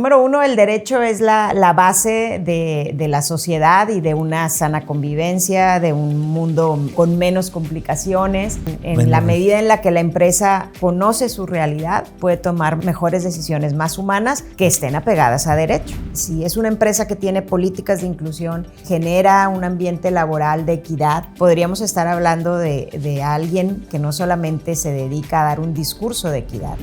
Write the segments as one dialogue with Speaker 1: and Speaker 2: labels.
Speaker 1: Número uno, el derecho es la base de la sociedad y de una sana convivencia, de un mundo con menos complicaciones. En la medida en la que la empresa conoce su realidad, puede tomar mejores decisiones más humanas que estén apegadas a derecho. Si es una empresa que tiene políticas de inclusión, genera un ambiente laboral de equidad, podríamos estar hablando de alguien que no solamente se dedica a dar un discurso de equidad,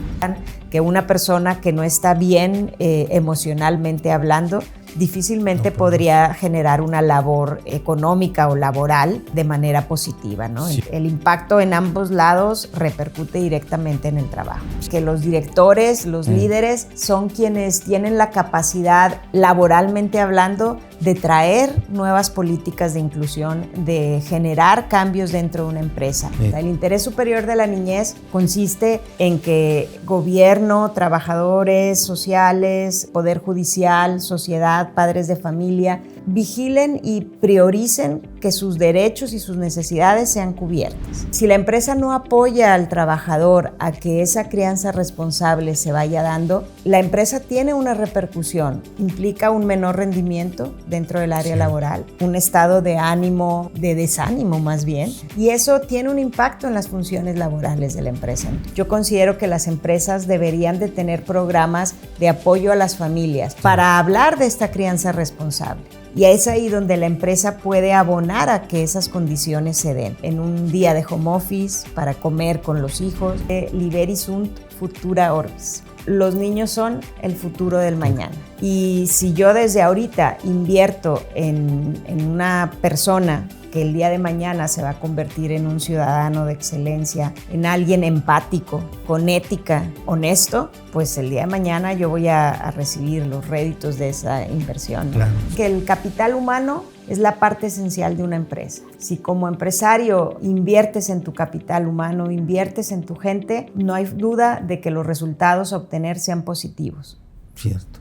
Speaker 1: que una persona que no está bien emocionalmente hablando, difícilmente podría generar una labor económica o laboral de manera positiva, ¿no? Sí. El impacto en ambos lados repercute directamente en el trabajo. Que los directores, los líderes, son quienes tienen la capacidad, laboralmente hablando, de traer nuevas políticas de inclusión, de generar cambios dentro de una empresa. Sí. El interés superior de la niñez consiste en que gobierno, trabajadores sociales, poder judicial, sociedad, padres de familia, vigilen y prioricen que sus derechos y sus necesidades sean cubiertas. Si la empresa no apoya al trabajador a que esa crianza responsable se vaya dando, la empresa tiene una repercusión, implica un menor rendimiento dentro del área laboral, un estado de ánimo, de desánimo más bien, y eso tiene un impacto en las funciones laborales de la empresa. Yo considero que las empresas deberían de tener programas de apoyo a las familias para hablar de esta crianza responsable. Y es ahí donde la empresa puede abonar a que esas condiciones se den. En un día de home office, para comer con los hijos, liberi sunt futura orbis. Los niños son el futuro del mañana. Y si yo desde ahorita invierto en una persona que el día de mañana se va a convertir en un ciudadano de excelencia, en alguien empático, con ética, honesto, pues el día de mañana yo voy a recibir los réditos de esa inversión. Claro. Que el capital humano es la parte esencial de una empresa. Si como empresario inviertes en tu capital humano, inviertes en tu gente, no hay duda de que los resultados a obtener sean positivos.
Speaker 2: Cierto.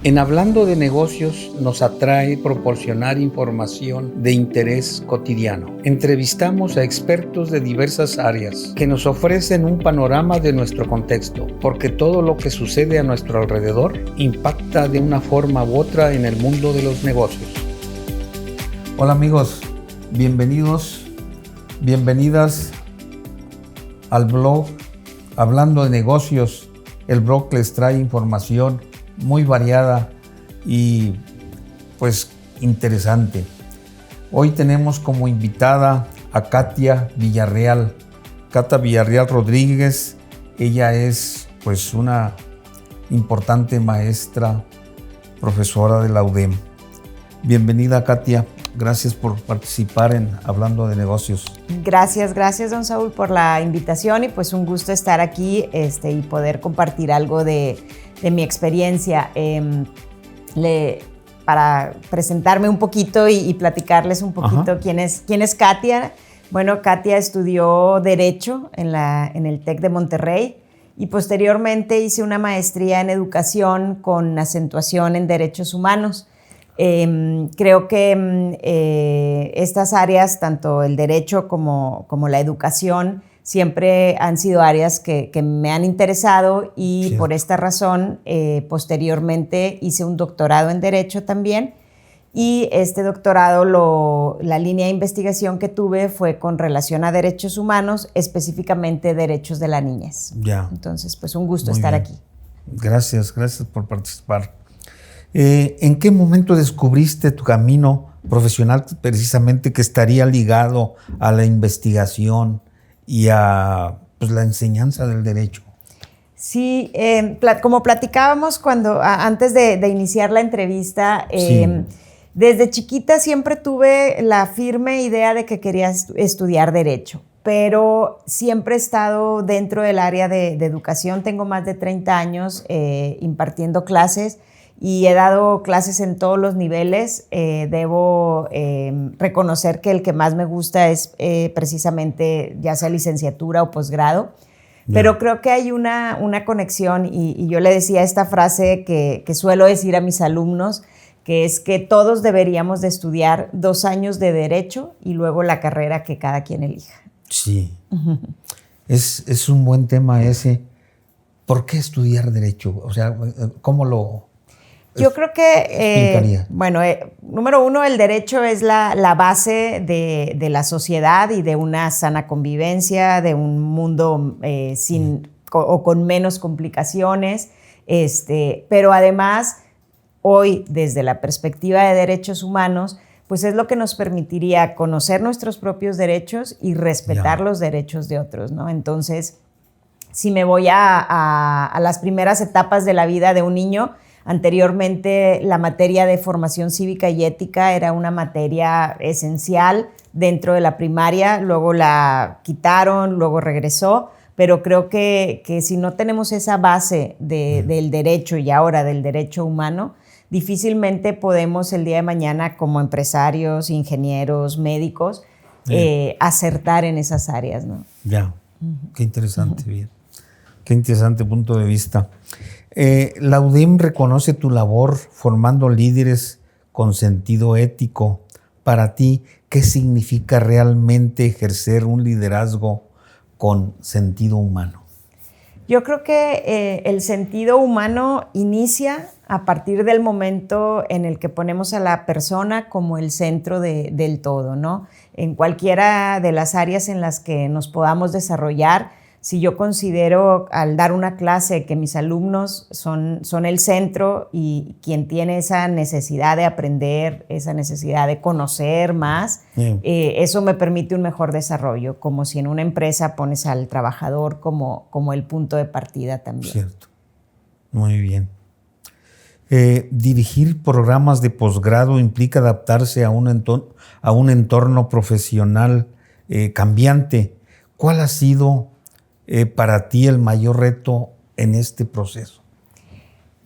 Speaker 2: En Hablando de Negocios nos atrae proporcionar información de interés cotidiano. Entrevistamos a expertos de diversas áreas que nos ofrecen un panorama de nuestro contexto, porque todo lo que sucede a nuestro alrededor impacta de una forma u otra en el mundo de los negocios.
Speaker 3: Hola amigos, bienvenidos, bienvenidas al blog Hablando de Negocios. El blog les trae información muy variada y pues interesante. Hoy tenemos como invitada a Katia Villarreal. Katia Villarreal Rodríguez, ella es pues una importante maestra, profesora de la UDEM. Bienvenida, Katia. Gracias por participar en Hablando de Negocios.
Speaker 1: Gracias, don Saúl, por la invitación y pues un gusto estar aquí y poder compartir algo de mi experiencia. Para presentarme un poquito y platicarles un poquito quién es Katia. Bueno, Katia estudió Derecho en el TEC de Monterrey y posteriormente hice una maestría en Educación con acentuación en Derechos Humanos. Creo que estas áreas, tanto el derecho como la educación, siempre han sido áreas que me han interesado y Cierto. Por esta razón posteriormente hice un doctorado en Derecho también y este doctorado, la línea de investigación que tuve fue con relación a derechos humanos, específicamente derechos de la niñez.
Speaker 3: Ya.
Speaker 1: Entonces, pues un gusto estar aquí.
Speaker 3: Gracias por participar. ¿En qué momento descubriste tu camino profesional precisamente que estaría ligado a la investigación y a pues, la enseñanza del derecho?
Speaker 1: Sí, como platicábamos antes de iniciar la entrevista, desde chiquita siempre tuve la firme idea de que quería estudiar Derecho, pero siempre he estado dentro del área de educación. Tengo más de 30 años impartiendo clases y he dado clases en todos los niveles. Debo reconocer que el que más me gusta es precisamente ya sea licenciatura o posgrado, pero creo que hay una conexión y yo le decía esta frase que suelo decir a mis alumnos, que es que todos deberíamos de estudiar 2 años de Derecho y luego la carrera que cada quien elija.
Speaker 3: Sí, es un buen tema ese. ¿Por qué estudiar Derecho? O sea, ¿cómo lo
Speaker 1: Yo creo que, número uno, el derecho es la base de la sociedad y de una sana convivencia, de un mundo con menos complicaciones. Pero además, hoy, desde la perspectiva de derechos humanos, pues es lo que nos permitiría conocer nuestros propios derechos y respetar los derechos de otros, ¿no? Entonces, si me voy a las primeras etapas de la vida de un niño, anteriormente la materia de formación cívica y ética era una materia esencial dentro de la primaria, luego la quitaron, luego regresó, pero creo que si no tenemos esa base del derecho y ahora del derecho humano, difícilmente podemos el día de mañana como empresarios, ingenieros, médicos, acertar en esas áreas, ¿no?
Speaker 3: Ya, qué interesante, bien. Qué interesante punto de vista. La UDEM reconoce tu labor formando líderes con sentido ético. Para ti, ¿qué significa realmente ejercer un liderazgo con sentido humano?
Speaker 1: Yo creo que el sentido humano inicia a partir del momento en el que ponemos a la persona como el centro del todo, ¿no? En cualquiera de las áreas en las que nos podamos desarrollar, si yo considero al dar una clase que mis alumnos son el centro y quien tiene esa necesidad de aprender, esa necesidad de conocer más, eso me permite un mejor desarrollo, como si en una empresa pones al trabajador como el punto de partida también.
Speaker 3: Cierto. Muy bien. Dirigir programas de posgrado implica adaptarse a un entorno profesional cambiante. ¿Cuál ha sido para ti el mayor reto en este proceso?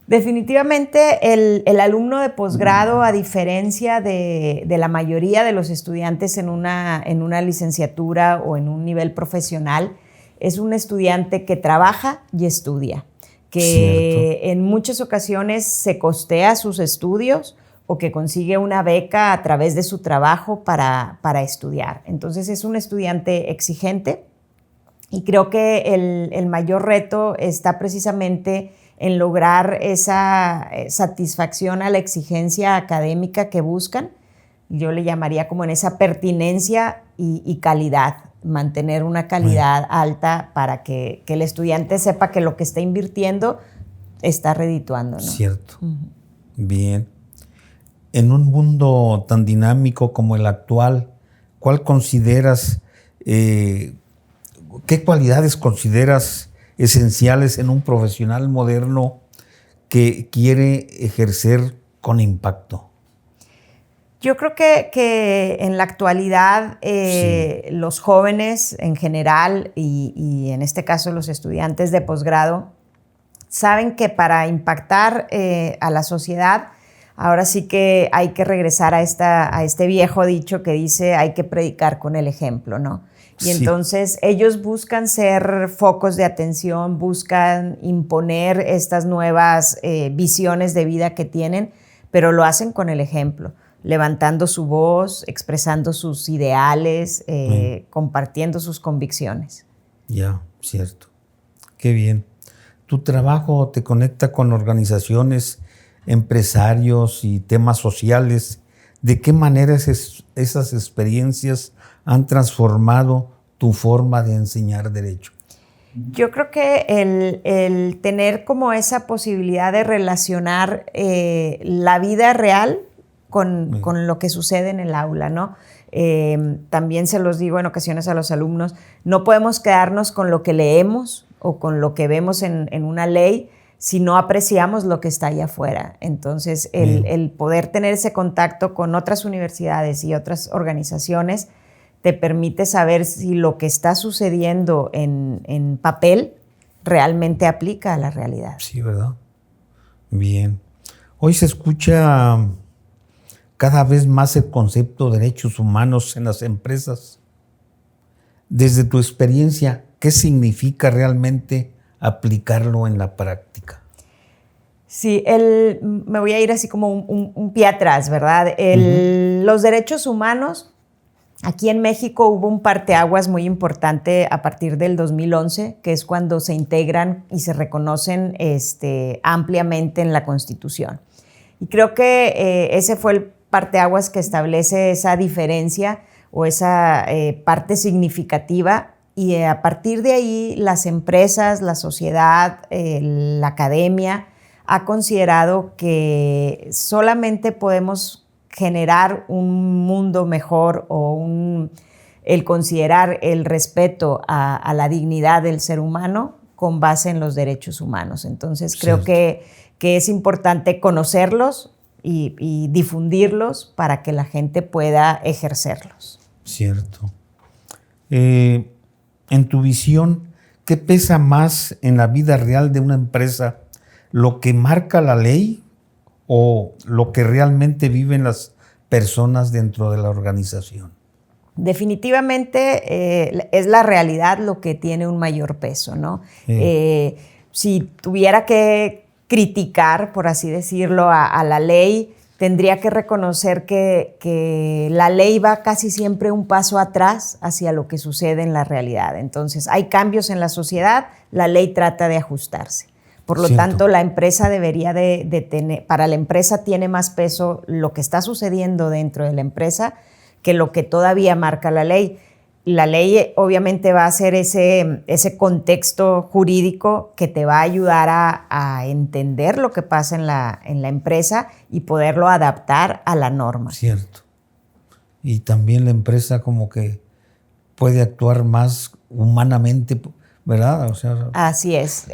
Speaker 1: Definitivamente el alumno de posgrado, a diferencia de la mayoría de los estudiantes en una licenciatura o en un nivel profesional, es un estudiante que trabaja y estudia, que en muchas ocasiones se costea sus estudios o que consigue una beca a través de su trabajo para estudiar. Entonces es un estudiante exigente. Y creo que el mayor reto está precisamente en lograr esa satisfacción a la exigencia académica que buscan. Yo le llamaría como en esa pertinencia y calidad, mantener una calidad alta para que el estudiante sepa que lo que está invirtiendo está redituando, ¿no?
Speaker 3: Cierto. Bien. En un mundo tan dinámico como el actual, ¿cuál consideras ¿qué cualidades consideras esenciales en un profesional moderno que quiere ejercer con impacto?
Speaker 1: Yo creo que en la actualidad los jóvenes en general y en este caso los estudiantes de posgrado saben que para impactar a la sociedad ahora sí que hay que regresar a este viejo dicho que dice hay que predicar con el ejemplo, ¿no? Y entonces ellos buscan ser focos de atención, buscan imponer estas nuevas visiones de vida que tienen, pero lo hacen con el ejemplo, levantando su voz, expresando sus ideales, compartiendo sus convicciones.
Speaker 3: Ya, cierto. Qué bien. Tu trabajo te conecta con organizaciones, empresarios y temas sociales. ¿De qué manera esas experiencias han transformado tu forma de enseñar derecho?
Speaker 1: Yo creo que el tener como esa posibilidad de relacionar la vida real con lo que sucede en el aula, ¿no? También se los digo en ocasiones a los alumnos, no podemos quedarnos con lo que leemos o con lo que vemos en una ley si no apreciamos lo que está allá afuera. Entonces, el poder tener ese contacto con otras universidades y otras organizaciones te permite saber si lo que está sucediendo en papel realmente aplica a la realidad.
Speaker 3: Sí, ¿verdad? Bien. Hoy se escucha cada vez más el concepto de derechos humanos en las empresas. Desde tu experiencia, ¿qué significa realmente aplicarlo en la práctica?
Speaker 1: Sí, me voy a ir así como un pie atrás, ¿verdad? Los derechos humanos, aquí en México hubo un parteaguas muy importante a partir del 2011, que es cuando se integran y se reconocen ampliamente en la Constitución. Y creo que ese fue el parteaguas que establece esa diferencia o esa parte significativa. Y a partir de ahí, las empresas, la sociedad, la academia ha considerado que solamente podemos generar un mundo mejor o el considerar el respeto a la dignidad del ser humano con base en los derechos humanos. Entonces, creo que es importante conocerlos y difundirlos para que la gente pueda ejercerlos.
Speaker 3: Cierto. En tu visión, ¿qué pesa más en la vida real de una empresa? ¿Lo que marca la ley o lo que realmente viven las personas dentro de la organización?
Speaker 1: Definitivamente es la realidad lo que tiene un mayor peso, ¿no? Si tuviera que criticar, por así decirlo, a la ley, tendría que reconocer que la ley va casi siempre un paso atrás hacia lo que sucede en la realidad. Entonces, hay cambios en la sociedad, la ley trata de ajustarse. Por lo tanto, la empresa debería de tener, para la empresa tiene más peso lo que está sucediendo dentro de la empresa que lo que todavía marca la ley. La ley obviamente va a ser ese contexto jurídico que te va a ayudar a entender lo que pasa en la empresa y poderlo adaptar a la norma.
Speaker 3: Cierto. Y también la empresa como que puede actuar más humanamente, ¿verdad? O sea,
Speaker 1: así es.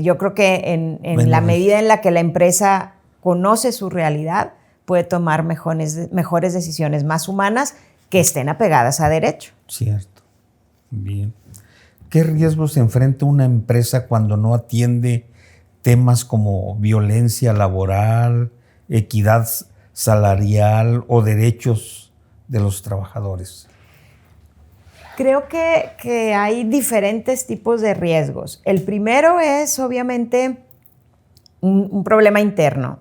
Speaker 1: Yo creo que en la medida en la que la empresa conoce su realidad, puede tomar mejores decisiones más humanas que estén apegadas a derecho.
Speaker 3: Cierto. Bien. ¿Qué riesgos enfrenta una empresa cuando no atiende temas como violencia laboral, equidad salarial o derechos de los trabajadores?
Speaker 1: Creo que hay diferentes tipos de riesgos. El primero es, obviamente, un problema interno.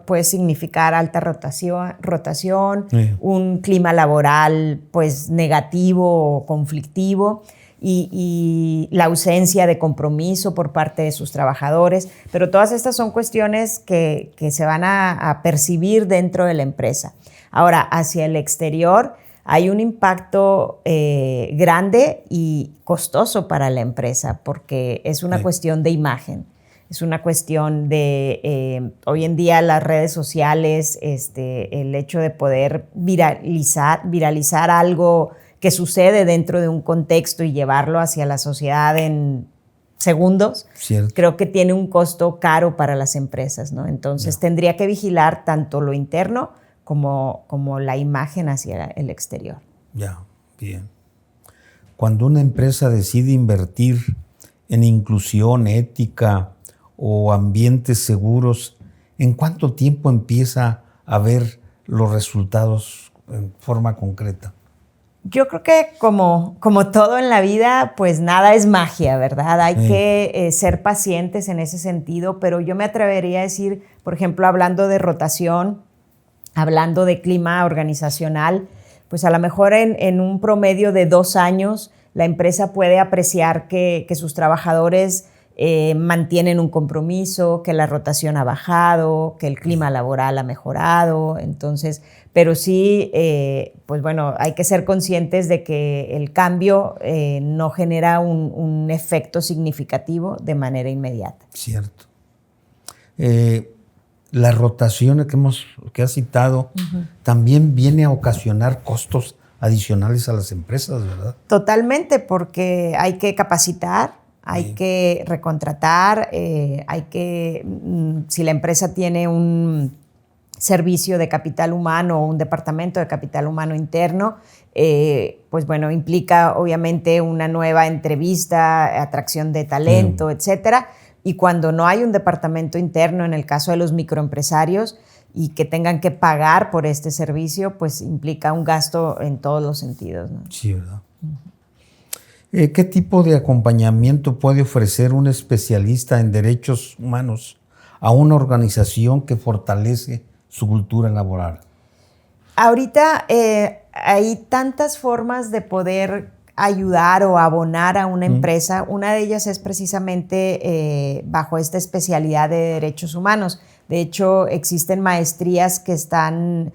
Speaker 1: Puede significar alta rotación, un clima laboral pues, negativo o conflictivo y la ausencia de compromiso por parte de sus trabajadores. Pero todas estas son cuestiones que se van a percibir dentro de la empresa. Ahora, hacia el exterior, hay un impacto grande y costoso para la empresa porque es una cuestión de imagen. Es una cuestión de, hoy en día las redes sociales, el hecho de poder viralizar algo que sucede dentro de un contexto y llevarlo hacia la sociedad en segundos, creo que tiene un costo caro para las empresas, ¿no? Entonces tendría que vigilar tanto lo interno como la imagen hacia el exterior.
Speaker 3: Ya, bien. Cuando una empresa decide invertir en inclusión, ética o ambientes seguros, ¿en cuánto tiempo empieza a ver los resultados en forma concreta?
Speaker 1: Yo creo que como todo en la vida, pues nada es magia, ¿verdad? Hay que ser pacientes en ese sentido, pero yo me atrevería a decir, por ejemplo, hablando de rotación, hablando de clima organizacional, pues a lo mejor en un promedio de 2 años, la empresa puede apreciar que sus trabajadores mantienen un compromiso, que la rotación ha bajado, que el clima laboral ha mejorado. Entonces, pero sí, pues bueno, hay que ser conscientes de que el cambio no genera un efecto significativo de manera inmediata.
Speaker 3: Cierto. La rotación que has citado también viene a ocasionar costos adicionales a las empresas, ¿verdad?
Speaker 1: Totalmente, porque hay que capacitar, hay que recontratar, si la empresa tiene un servicio de capital humano o un departamento de capital humano interno, pues bueno, implica obviamente una nueva entrevista, atracción de talento, etcétera. Y cuando no hay un departamento interno, en el caso de los microempresarios, y que tengan que pagar por este servicio, pues implica un gasto en todos los sentidos, ¿no?
Speaker 3: Sí, ¿verdad? ¿Qué tipo de acompañamiento puede ofrecer un especialista en derechos humanos a una organización que fortalece su cultura laboral?
Speaker 1: Ahorita hay tantas formas de poder ayudar o abonar a una empresa. Una de ellas es precisamente bajo esta especialidad de derechos humanos. De hecho, existen maestrías que están,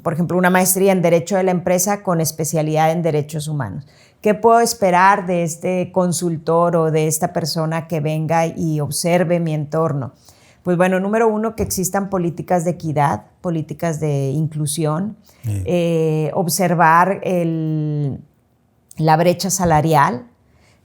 Speaker 1: por ejemplo, una maestría en Derecho de la Empresa con especialidad en Derechos Humanos. ¿Qué puedo esperar de este consultor o de esta persona que venga y observe mi entorno? Pues bueno, número uno, que existan políticas de equidad, políticas de inclusión, observar la brecha salarial,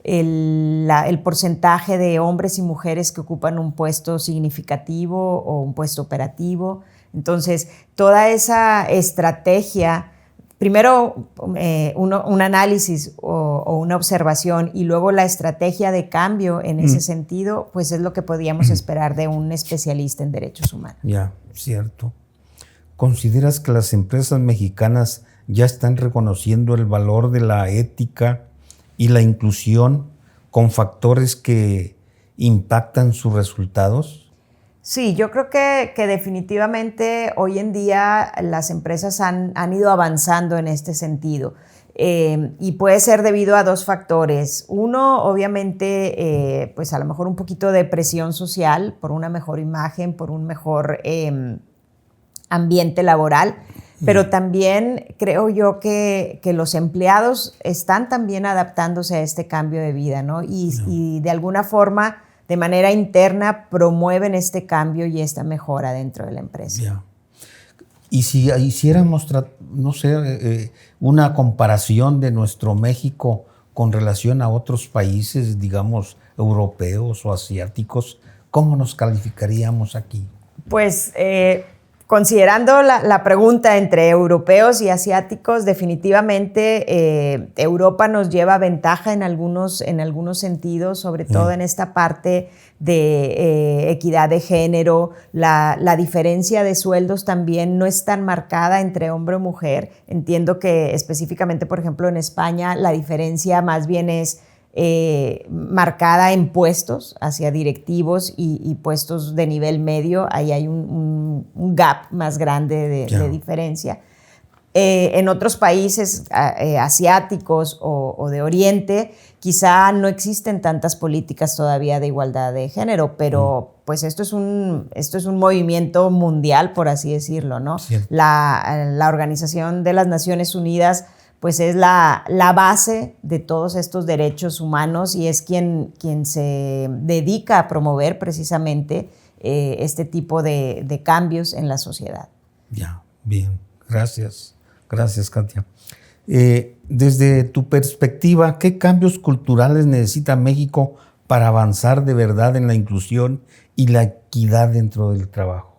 Speaker 1: el porcentaje de hombres y mujeres que ocupan un puesto significativo o un puesto operativo. Entonces, toda esa estrategia, primero un análisis o una observación y luego la estrategia de cambio en ese sentido, pues es lo que podríamos esperar de un especialista en derechos humanos.
Speaker 3: Ya, cierto. ¿Consideras que las empresas mexicanas ya están reconociendo el valor de la ética y la inclusión con factores que impactan sus resultados?
Speaker 1: Sí, yo creo que definitivamente hoy en día las empresas han ido avanzando en este sentido y puede ser debido a dos factores. Uno, obviamente, pues a lo mejor un poquito de presión social por una mejor imagen, por un mejor ambiente laboral, pero también creo yo que los empleados están también adaptándose a este cambio de vida, ¿no? Y de alguna forma, de manera interna, promueven este cambio y esta mejora dentro de la empresa.
Speaker 3: Yeah. Y si hiciéramos, no sé, una comparación de nuestro México con relación a otros países, digamos, europeos o asiáticos, ¿cómo nos calificaríamos aquí?
Speaker 1: Pues considerando la pregunta entre europeos y asiáticos, definitivamente Europa nos lleva ventaja en algunos sentidos, sobre todo en esta parte de equidad de género. La diferencia de sueldos también no es tan marcada entre hombre o mujer. Entiendo que específicamente, por ejemplo, en España la diferencia más bien es marcada en puestos hacia directivos y puestos de nivel medio. Ahí hay un gap más grande de diferencia. En otros países asiáticos o de Oriente quizá no existen tantas políticas todavía de igualdad de género, pero pues esto es un movimiento mundial, por así decirlo, ¿no? La Organización de las Naciones Unidas pues es la base de todos estos derechos humanos y es quien se dedica a promover precisamente este tipo de cambios en la sociedad.
Speaker 3: Ya, bien. Gracias. Gracias, Katia. Desde tu perspectiva, ¿qué cambios culturales necesita México para avanzar de verdad en la inclusión y la equidad dentro del trabajo?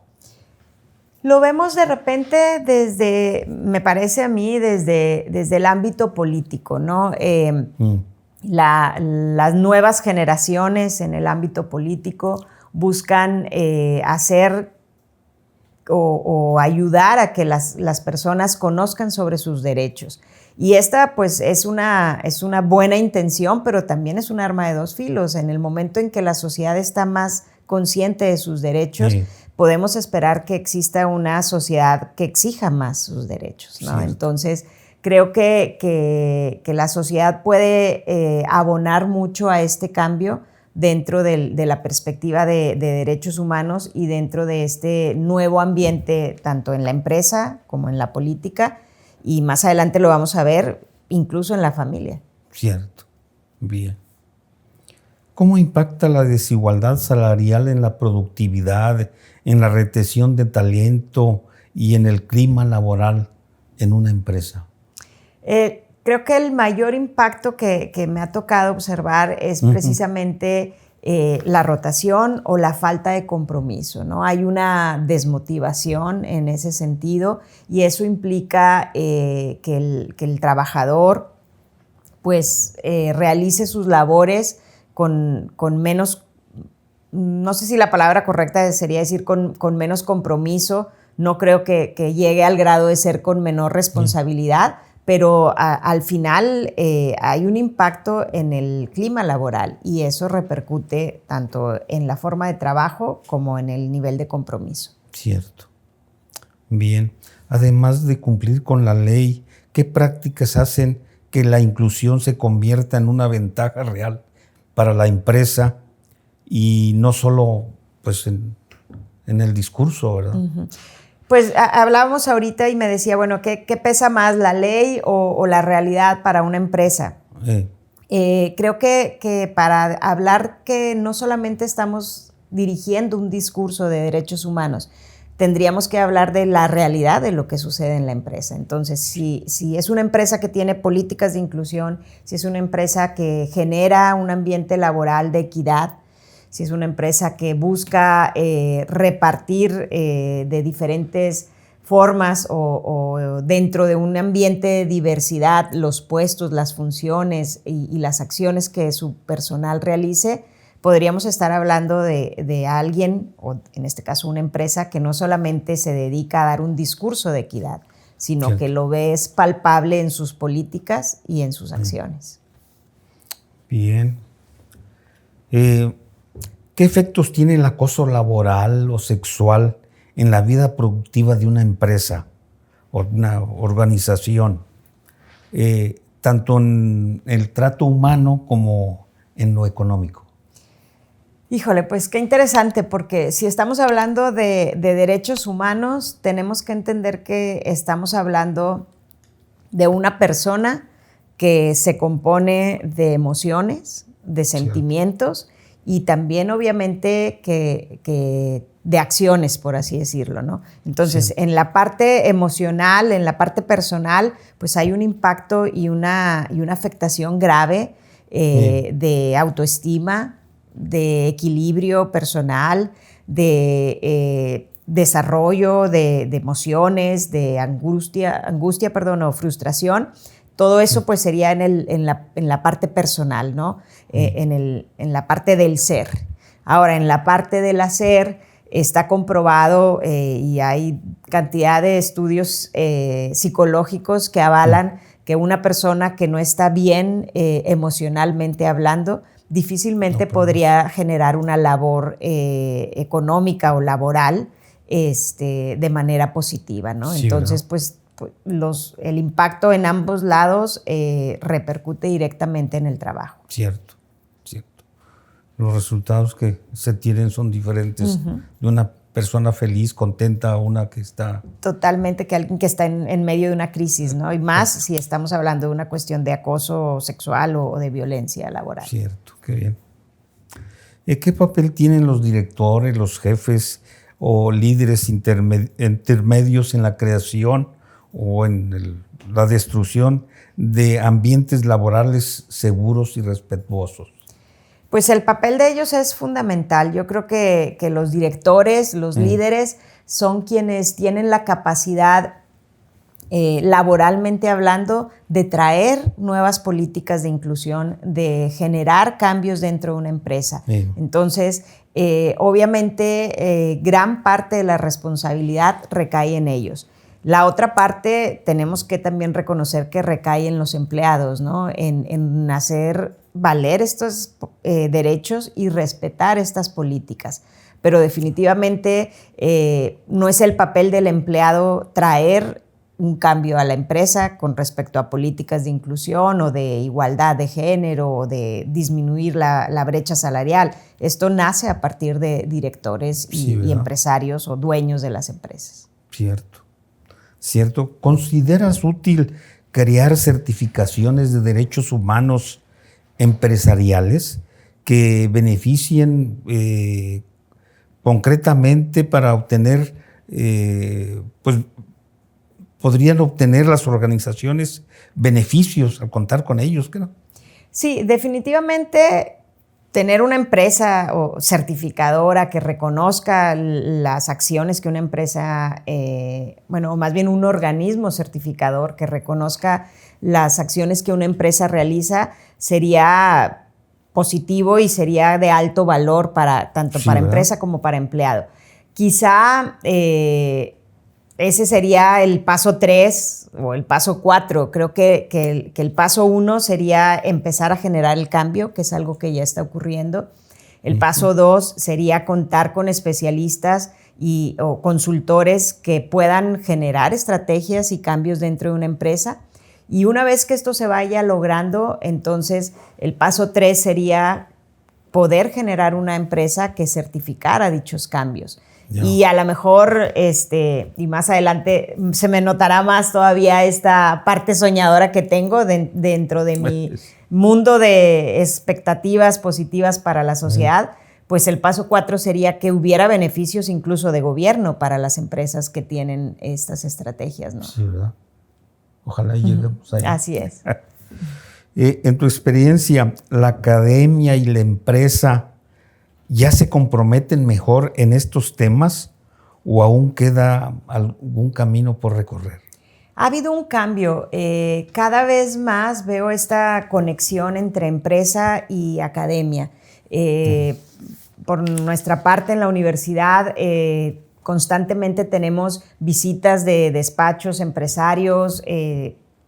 Speaker 1: Lo vemos de repente me parece a mí, desde el ámbito político, ¿no? Las nuevas generaciones en el ámbito político buscan hacer o ayudar a que las personas conozcan sobre sus derechos. Y esta pues es una buena intención, pero también es un arma de dos filos. En el momento en que la sociedad está más consciente de sus derechos, podemos esperar que exista una sociedad que exija más sus derechos, ¿no? Entonces, creo que la sociedad puede abonar mucho a este cambio dentro de la perspectiva de derechos humanos y dentro de este nuevo ambiente, tanto en la empresa como en la política, y más adelante lo vamos a ver incluso en la familia.
Speaker 3: Cierto. Bien. ¿Cómo impacta la desigualdad salarial en la productividad, en la retención de talento y en el clima laboral en una empresa?
Speaker 1: Creo que el mayor impacto que me ha tocado observar es precisamente la rotación o la falta de compromiso, ¿no? Hay una desmotivación en ese sentido y eso implica que el trabajador pues realice sus labores con menos, no sé si la palabra correcta sería decir con menos compromiso. No creo que llegue al grado de ser con menor responsabilidad, pero al final hay un impacto en el clima laboral y eso repercute tanto en la forma de trabajo como en el nivel de compromiso.
Speaker 3: Cierto. Bien. Además de cumplir con la ley, ¿qué prácticas hacen que la inclusión se convierta en una ventaja real para la empresa y no solo pues, en en el discurso, ¿verdad?
Speaker 1: Uh-huh. Pues hablábamos ahorita y me decía, bueno, ¿qué pesa más, la ley o la realidad para una empresa? Creo que para hablar que no solamente estamos dirigiendo un discurso de derechos humanos, tendríamos que hablar de la realidad de lo que sucede en la empresa. Entonces, si es una empresa que tiene políticas de inclusión, si es una empresa que genera un ambiente laboral de equidad, si es una empresa que busca repartir de diferentes formas o dentro de un ambiente de diversidad los puestos, las funciones y las acciones que su personal realice, podríamos estar hablando de alguien, o en este caso una empresa, que no solamente se dedica a dar un discurso de equidad, sino que lo ves palpable en sus políticas y en sus acciones.
Speaker 3: Bien. ¿Qué efectos tiene el acoso laboral o sexual en la vida productiva de una empresa o una organización? Tanto en el trato humano como en lo económico.
Speaker 1: Híjole, pues qué interesante, porque si estamos hablando de derechos humanos, tenemos que entender que estamos hablando de una persona que se compone de emociones, de sentimientos y también obviamente que de acciones, por así decirlo, ¿no? Entonces, en la parte emocional, en la parte personal, pues hay un impacto y una afectación grave de autoestima, de equilibrio personal, de desarrollo de emociones, de angustia, o frustración. Todo eso pues sería en la parte personal, ¿no? En la parte del ser. Ahora, en la parte del hacer está comprobado y hay cantidad de estudios psicológicos que avalan que una persona que no está bien emocionalmente hablando difícilmente podría generar una labor económica o laboral de manera positiva, ¿no? Sí, entonces, pues el impacto en ambos lados repercute directamente en el trabajo.
Speaker 3: Cierto. Los resultados que se tienen son diferentes de una persona feliz, contenta, a una que está...
Speaker 1: Totalmente, que alguien que está en medio de una crisis, ¿no? Y más si estamos hablando de una cuestión de acoso sexual o de violencia laboral.
Speaker 3: Cierto, qué bien. ¿Qué papel tienen los directores, los jefes o líderes intermedios en la creación o en la destrucción de ambientes laborales seguros y respetuosos?
Speaker 1: Pues el papel de ellos es fundamental. Yo creo que los directores, los líderes, son quienes tienen la capacidad, laboralmente hablando, de traer nuevas políticas de inclusión, de generar cambios dentro de una empresa. Entonces, obviamente, gran parte de la responsabilidad recae en ellos. La otra parte tenemos que también reconocer que recae en los empleados, ¿no? En hacer valer estos derechos y respetar estas políticas. Pero definitivamente no es el papel del empleado traer un cambio a la empresa con respecto a políticas de inclusión o de igualdad de género o de disminuir la brecha salarial. Esto nace a partir de directores y empresarios o dueños de las empresas.
Speaker 3: Cierto. ¿Consideras útil crear certificaciones de derechos humanos empresariales que beneficien concretamente para obtener, pues podrían obtener las organizaciones beneficios al contar con ellos, ¿qué no?
Speaker 1: Sí, definitivamente tener una empresa o certificadora que reconozca las acciones que una empresa, o más bien un organismo certificador que reconozca las acciones que una empresa realiza, sería positivo y sería de alto valor tanto para empresa como para empleado. Quizá ese sería el paso 3 o el paso 4. Creo que el paso 1 sería empezar a generar el cambio, que es algo que ya está ocurriendo. El paso 2 sería contar con especialistas o consultores que puedan generar estrategias y cambios dentro de una empresa. Y una vez que esto se vaya logrando, entonces el paso 3 sería poder generar una empresa que certificara dichos cambios. Y a lo mejor, y más adelante, se me notará más todavía esta parte soñadora que tengo dentro de mi mundo de expectativas positivas para la sociedad. Pues el paso 4 sería que hubiera beneficios incluso de gobierno para las empresas que tienen estas estrategias, ¿no?
Speaker 3: Sí, ¿verdad? Ojalá lleguemos ahí.
Speaker 1: Así es.
Speaker 3: En tu experiencia, ¿la academia y la empresa ya se comprometen mejor en estos temas o aún queda algún camino por recorrer?
Speaker 1: Ha habido un cambio. Cada vez más veo esta conexión entre empresa y academia. Por nuestra parte en la universidad, constantemente tenemos visitas de despachos, empresarios,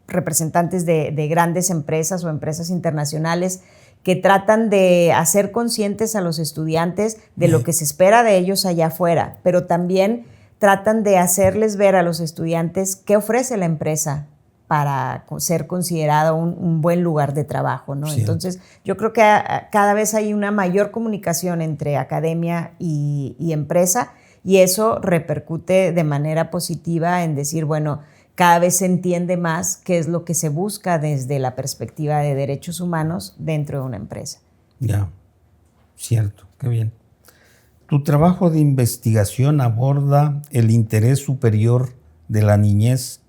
Speaker 1: representantes de grandes empresas o empresas internacionales que tratan de hacer conscientes a los estudiantes de lo que se espera de ellos allá afuera, pero también tratan de hacerles ver a los estudiantes qué ofrece la empresa para ser considerado un buen lugar de trabajo, ¿no? Sí. Entonces, yo creo que cada vez hay una mayor comunicación entre academia y empresa, y eso repercute de manera positiva en decir, bueno, cada vez se entiende más qué es lo que se busca desde la perspectiva de derechos humanos dentro de una empresa.
Speaker 3: Ya, cierto, qué bien. Tu trabajo de investigación aborda el interés superior de la niñez.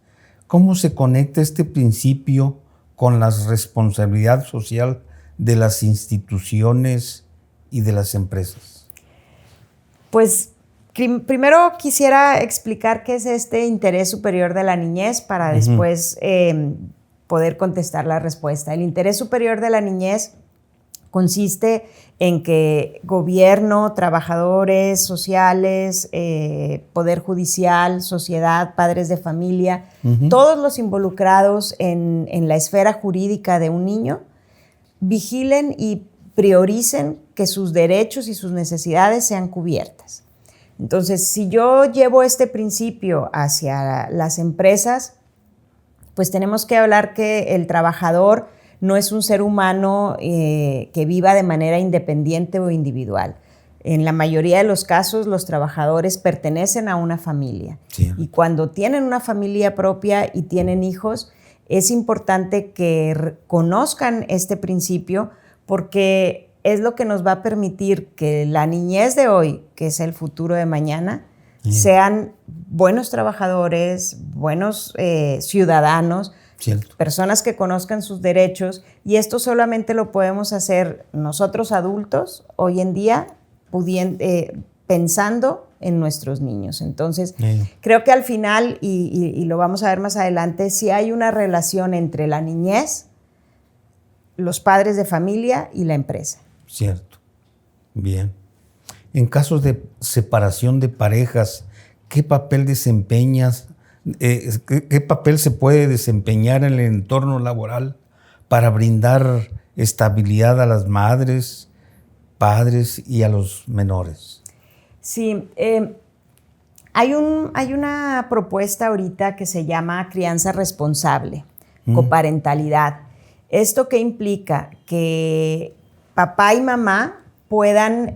Speaker 3: ¿Cómo se conecta este principio con la responsabilidad social de las instituciones y de las empresas?
Speaker 1: Pues primero quisiera explicar qué es este interés superior de la niñez para después poder contestar la respuesta. El interés superior de la niñez consiste en que gobierno, trabajadores sociales, poder judicial, sociedad, padres de familia, todos los involucrados en la esfera jurídica de un niño, vigilen y prioricen que sus derechos y sus necesidades sean cubiertas. Entonces, si yo llevo este principio hacia las empresas, pues tenemos que hablar que el trabajador no es un ser humano que viva de manera independiente o individual. En la mayoría de los casos, los trabajadores pertenecen a una familia. Sí. Y cuando tienen una familia propia y tienen hijos, es importante que conozcan este principio porque es lo que nos va a permitir que la niñez de hoy, que es el futuro de mañana, sean buenos trabajadores, buenos ciudadanos, personas que conozcan sus derechos, y esto solamente lo podemos hacer nosotros adultos hoy en día pensando en nuestros niños. Entonces, creo que al final, y lo vamos a ver más adelante, sí hay una relación entre la niñez, los padres de familia y la empresa.
Speaker 3: Cierto. Bien. En casos de separación de parejas, ¿qué papel desempeñas? ¿Qué papel se puede desempeñar en el entorno laboral para brindar estabilidad a las madres, padres y a los menores?
Speaker 1: Sí, hay una propuesta ahorita que se llama crianza responsable, coparentalidad. ¿Esto qué implica? Que papá y mamá puedan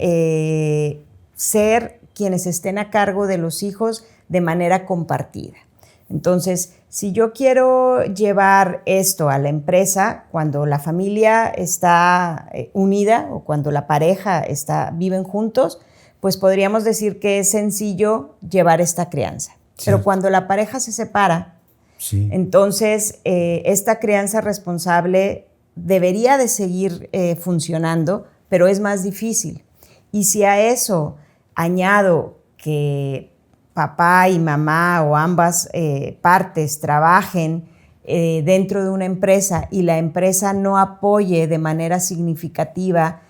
Speaker 1: ser quienes estén a cargo de los hijos de manera compartida. Entonces, si yo quiero llevar esto a la empresa, cuando la familia está unida o cuando la pareja viven juntos, pues podríamos decir que es sencillo llevar esta crianza. Sí. Pero cuando la pareja se separa, entonces esta crianza responsable debería de seguir funcionando, pero es más difícil. Y si a eso añado que papá y mamá o ambas partes trabajen dentro de una empresa y la empresa no apoye de manera significativa,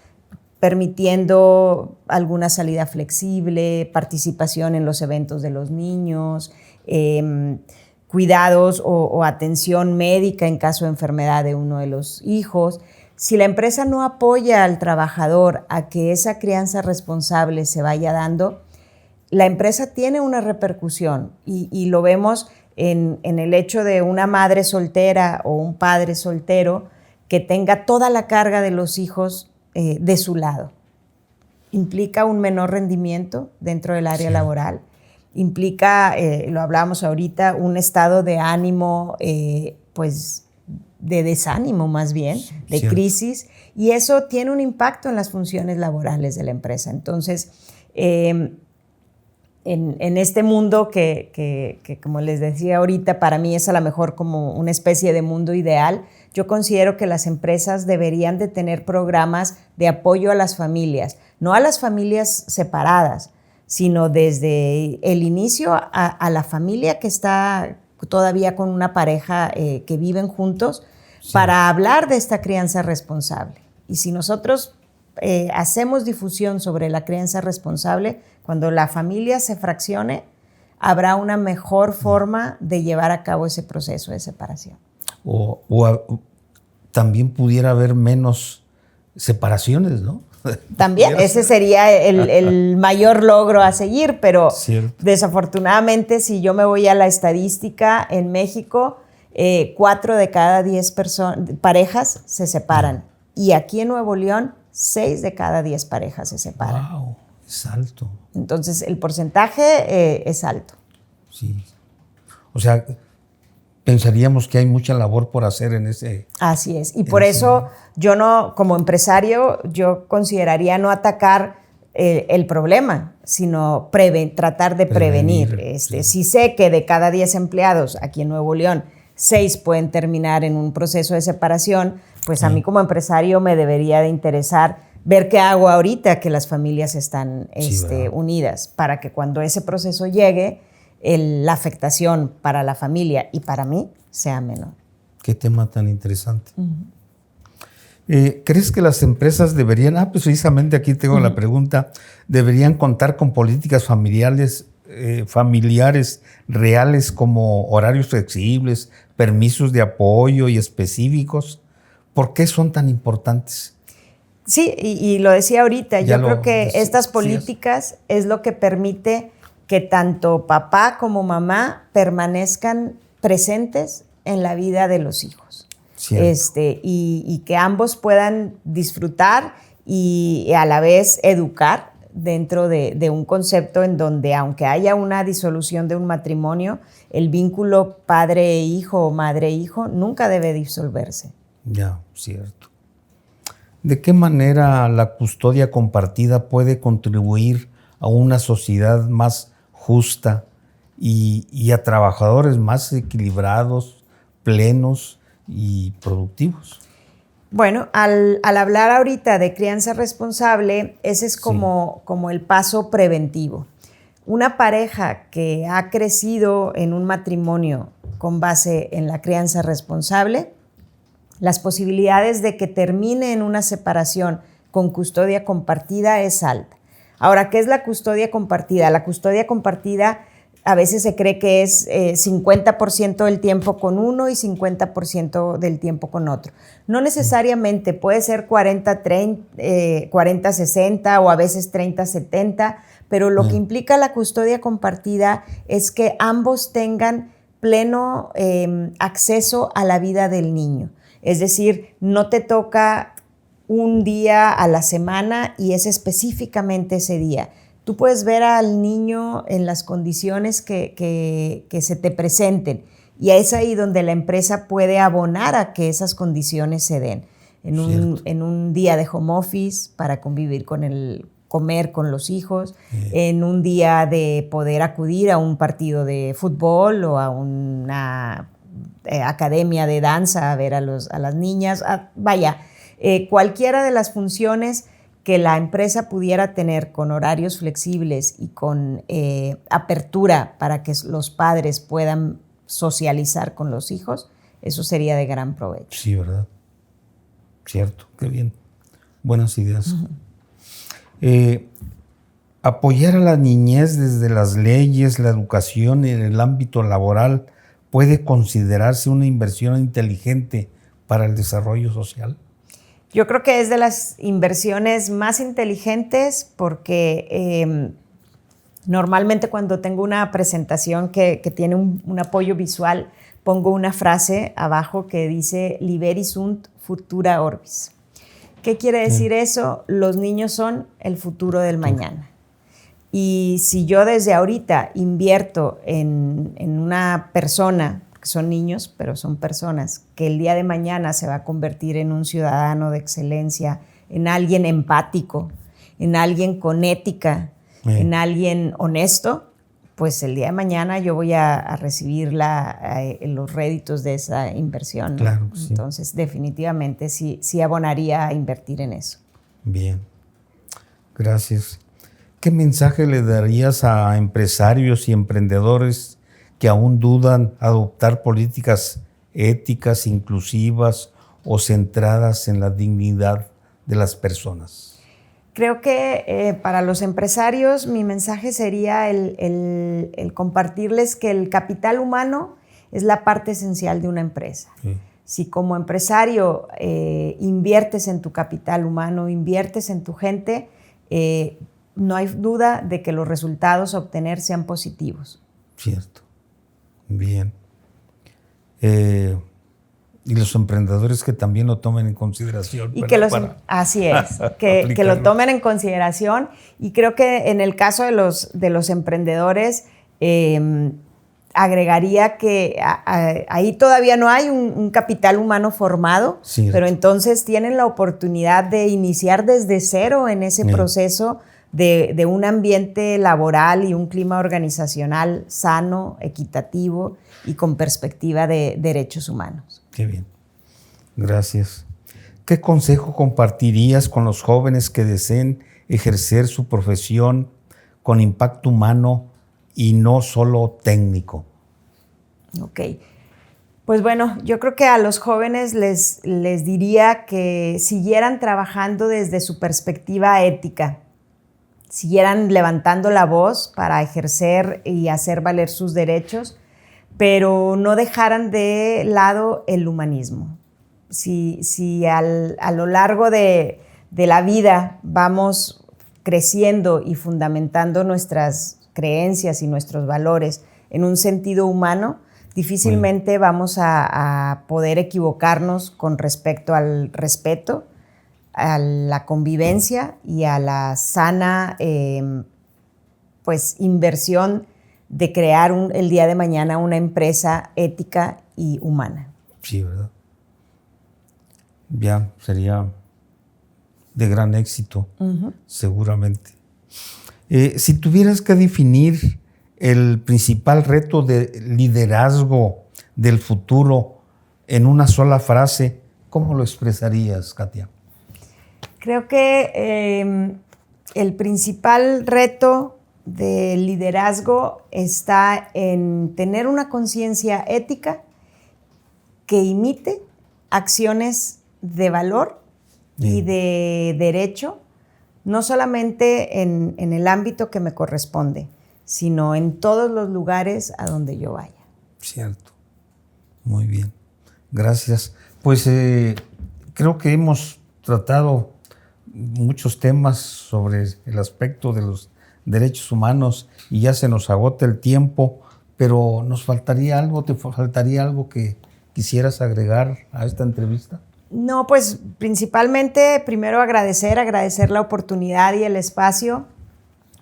Speaker 1: permitiendo alguna salida flexible, participación en los eventos de los niños, cuidados o atención médica en caso de enfermedad de uno de los hijos. Si la empresa no apoya al trabajador a que esa crianza responsable se vaya dando, la empresa tiene una repercusión y lo vemos en el hecho de una madre soltera o un padre soltero que tenga toda la carga de los hijos de su lado. implica un menor rendimiento dentro del área laboral, implica, lo hablábamos ahorita, un estado de ánimo, pues de desánimo más bien, de crisis, y eso tiene un impacto en las funciones laborales de la empresa. Entonces, en este mundo que, como les decía ahorita, para mí es a lo mejor como una especie de mundo ideal, yo considero que las empresas deberían de tener programas de apoyo a las familias, no a las familias separadas, sino desde el inicio a la familia que está todavía con una pareja que viven juntos, para hablar de esta crianza responsable. Y si nosotros hacemos difusión sobre la crianza responsable, cuando la familia se fraccione, habrá una mejor forma de llevar a cabo ese proceso de separación.
Speaker 3: También pudiera haber menos separaciones, ¿no?
Speaker 1: También, ese sería el mayor logro a seguir, pero desafortunadamente, si yo me voy a la estadística, en México, 4 de cada 10 parejas se separan. Y aquí en Nuevo León, 6 de cada 10 parejas se separan.
Speaker 3: ¡Wow! Es alto.
Speaker 1: Entonces, el porcentaje es alto.
Speaker 3: Sí. O sea, pensaríamos que hay mucha labor por hacer en ese...
Speaker 1: Así es. Y por eso yo no, como empresario, yo consideraría no atacar el problema, sino tratar de prevenir. Si sé que de cada 10 empleados aquí en Nuevo León, 6 pueden terminar en un proceso de separación, pues a mí como empresario me debería de interesar ver qué hago ahorita que las familias están unidas, para que cuando ese proceso llegue, la afectación para la familia y para mí sea menor.
Speaker 3: Qué tema tan interesante. ¿Crees que las empresas deberían, precisamente aquí tengo la pregunta, deberían contar con políticas familiares reales como horarios flexibles, permisos de apoyo y específicos? ¿Por qué son tan importantes?
Speaker 1: Sí, y lo decía ahorita, yo creo que estas políticas es lo que permite que tanto papá como mamá permanezcan presentes en la vida de los hijos. Y que ambos puedan disfrutar y a la vez educar dentro de un concepto en donde, aunque haya una disolución de un matrimonio, el vínculo padre-hijo o madre-hijo nunca debe disolverse.
Speaker 3: Ya, cierto. ¿De qué manera la custodia compartida puede contribuir a una sociedad más justa y a trabajadores más equilibrados, plenos y productivos?
Speaker 1: Bueno, al hablar ahorita de crianza responsable, ese es como el paso preventivo. Una pareja que ha crecido en un matrimonio con base en la crianza responsable, las posibilidades de que termine en una separación con custodia compartida es alta. Ahora, ¿qué es la custodia compartida? La custodia compartida a veces se cree que es 50% del tiempo con uno y 50% del tiempo con otro. No necesariamente, puede ser 40-60 o a veces 30-70, pero lo que implica la custodia compartida es que ambos tengan pleno acceso a la vida del niño. Es decir, no te toca un día a la semana y es específicamente ese día. Tú puedes ver al niño en las condiciones que se te presenten y es ahí donde la empresa puede abonar a que esas condiciones se den. En un día de home office para convivir comer con los hijos, en un día de poder acudir a un partido de fútbol o a una academia de danza a ver a las niñas. Cualquiera de las funciones que la empresa pudiera tener con horarios flexibles y con apertura para que los padres puedan socializar con los hijos, eso sería de gran provecho.
Speaker 3: Sí, ¿verdad? Cierto, qué bien. Buenas ideas. Apoyar a la niñez desde las leyes, la educación y en el ámbito laboral puede considerarse una inversión inteligente para el desarrollo social.
Speaker 1: Yo creo que es de las inversiones más inteligentes porque normalmente cuando tengo una presentación que tiene un apoyo visual, pongo una frase abajo que dice Liberi sunt futura orbis. ¿Qué quiere decir eso? Los niños son el futuro del mañana. Y si yo desde ahorita invierto en una persona, que son niños, pero son personas, que el día de mañana se va a convertir en un ciudadano de excelencia, en alguien empático, en alguien con ética, en alguien honesto, pues el día de mañana yo voy a recibir los réditos de esa inversión, ¿no?
Speaker 3: Claro, sí.
Speaker 1: Entonces, definitivamente sí abonaría a invertir en eso.
Speaker 3: Bien, gracias. ¿Qué mensaje le darías a empresarios y emprendedores que aún dudan adoptar políticas éticas, inclusivas o centradas en la dignidad de las personas?
Speaker 1: Creo que para los empresarios mi mensaje sería el compartirles que el capital humano es la parte esencial de una empresa. Sí. Si como empresario inviertes en tu capital humano, inviertes en tu gente, no hay duda de que los resultados a obtener sean positivos.
Speaker 3: Cierto. Bien. Y los emprendedores que también lo tomen en consideración.
Speaker 1: Y que así es, que lo tomen en consideración. Y creo que en el caso de los emprendedores, agregaría que ahí todavía no hay un capital humano formado, cierto, pero entonces tienen la oportunidad de iniciar desde cero en ese proceso de un ambiente laboral y un clima organizacional sano, equitativo y con perspectiva de derechos humanos.
Speaker 3: Qué bien. Gracias. ¿Qué consejo compartirías con los jóvenes que deseen ejercer su profesión con impacto humano y no solo técnico?
Speaker 1: Ok. Pues bueno, yo creo que a los jóvenes les diría que siguieran trabajando desde su perspectiva ética, siguieran levantando la voz para ejercer y hacer valer sus derechos, pero no dejaran de lado el humanismo. Si a lo largo de la vida vamos creciendo y fundamentando nuestras creencias y nuestros valores en un sentido humano, difícilmente vamos a poder equivocarnos con respecto al respeto, a la convivencia y a la sana inversión de crear el día de mañana una empresa ética y humana.
Speaker 3: Sí, ¿verdad? Ya sería de gran éxito, seguramente. Si tuvieras que definir el principal reto de liderazgo del futuro en una sola frase, ¿cómo lo expresarías, Katia?
Speaker 1: Creo que el principal reto de liderazgo está en tener una conciencia ética que imite acciones de valor y de derecho, no solamente en el ámbito que me corresponde, sino en todos los lugares a donde yo vaya.
Speaker 3: Cierto. Muy bien. Gracias. Pues creo que hemos tratado muchos temas sobre el aspecto de los derechos humanos y ya se nos agota el tiempo, pero ¿nos faltaría algo? ¿Te faltaría algo que quisieras agregar a esta entrevista?
Speaker 1: No, pues principalmente primero agradecer la oportunidad y el espacio.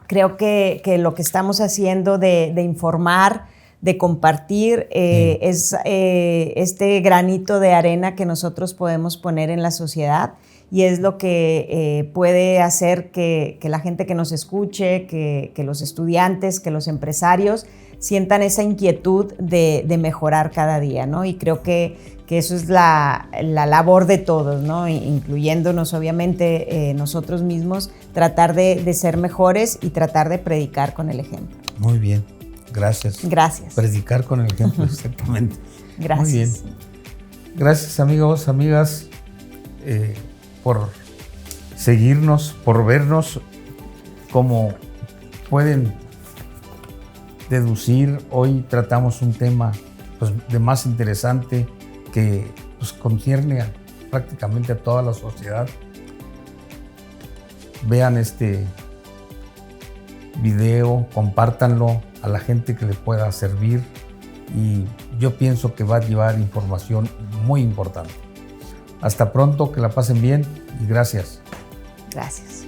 Speaker 1: Creo que lo que estamos haciendo de informar, de compartir, es este granito de arena que nosotros podemos poner en la sociedad y es lo que puede hacer que la gente que nos escuche, que los estudiantes, que los empresarios sientan esa inquietud de mejorar cada día, ¿no? Y creo que eso es la labor de todos, ¿no? Incluyéndonos, obviamente, nosotros mismos, tratar de ser mejores y tratar de predicar con el ejemplo.
Speaker 3: Muy bien, gracias.
Speaker 1: Gracias.
Speaker 3: Predicar con el ejemplo, exactamente.
Speaker 1: Gracias.
Speaker 3: Muy bien. Gracias, amigos, amigas, por seguirnos, por vernos. Como pueden deducir, hoy tratamos un tema de más interesante que concierne prácticamente a toda la sociedad. Vean este video, compártanlo a la gente que le pueda servir y yo pienso que va a llevar información muy importante. Hasta pronto, que la pasen bien y gracias.
Speaker 1: Gracias.